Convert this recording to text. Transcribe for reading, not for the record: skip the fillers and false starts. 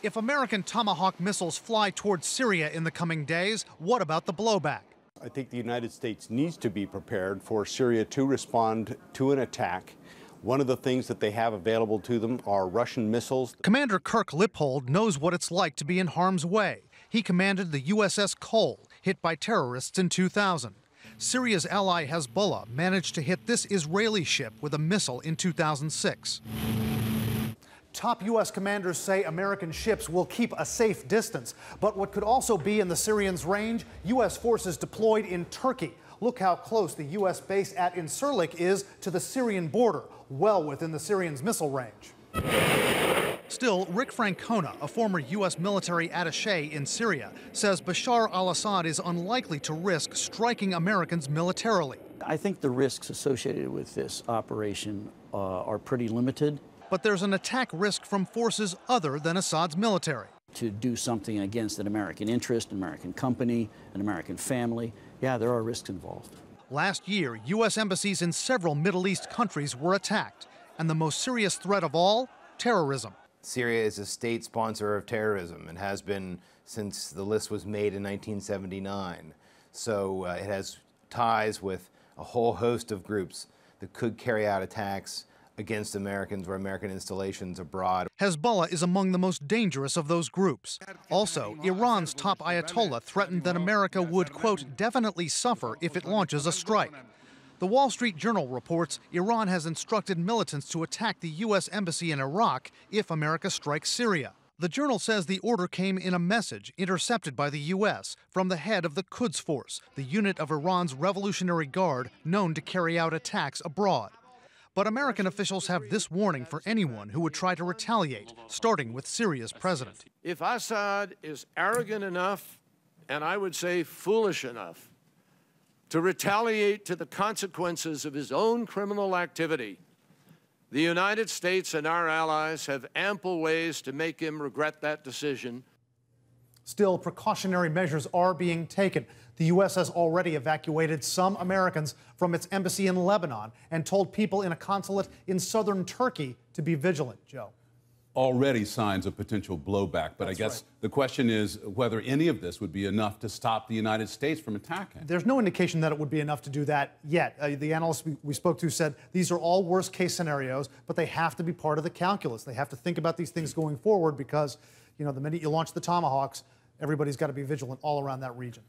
If American Tomahawk missiles fly towards Syria in the coming days, what about the blowback? I think the United States needs to be prepared for Syria to respond to an attack. One of the things that they have available to them are Russian missiles. Commander Kirk Lippold knows what it's like to be in harm's way. He commanded the USS Cole, hit by terrorists in 2000. Syria's ally Hezbollah managed to hit this Israeli ship with a missile in 2006. Top U.S. commanders say American ships will keep a safe distance. But what could also be in the Syrians' range, U.S. forces deployed in Turkey. Look how close the U.S. base at Incirlik is to the Syrian border, well within the Syrians' missile range. Still, Rick Francona, a former U.S. military attaché in Syria, says Bashar al-Assad is unlikely to risk striking Americans militarily. I think the risks associated with this operation are pretty limited. But there's an attack risk from forces other than Assad's military. To do something against an American interest, an American company, an American family, yeah, there are risks involved. Last year, U.S. embassies in several Middle East countries were attacked. And the most serious threat of all, terrorism. Syria is a state sponsor of terrorism and has been since the list was made in 1979. So it has ties with a whole host of groups that could carry out attacks against Americans or American installations abroad. Hezbollah is among the most dangerous of those groups. Also, Iran's top Ayatollah threatened that America would, quote, definitely suffer if it launches a strike. The Wall Street Journal reports Iran has instructed militants to attack the U.S. embassy in Iraq if America strikes Syria. The Journal says the order came in a message intercepted by the U.S. from the head of the Quds Force, the unit of Iran's Revolutionary Guard known to carry out attacks abroad. But American officials have this warning for anyone who would try to retaliate, starting with Syria's president. If Assad is arrogant enough, and I would say foolish enough, to retaliate to the consequences of his own criminal activity, the United States and our allies have ample ways to make him regret that decision. Still, precautionary measures are being taken. The U.S. has already evacuated some Americans from its embassy in Lebanon and told people in a consulate in southern Turkey to be vigilant. Joe. Already signs of potential blowback, but I guess the question is whether any of this would be enough to stop the United States from attacking. There's no indication that it would be enough to do that yet. The analysts we spoke to said these are all worst-case scenarios, but they have to be part of the calculus. They have to think about these things going forward because, you know, the minute you launch the Tomahawks, everybody's got to be vigilant all around that region.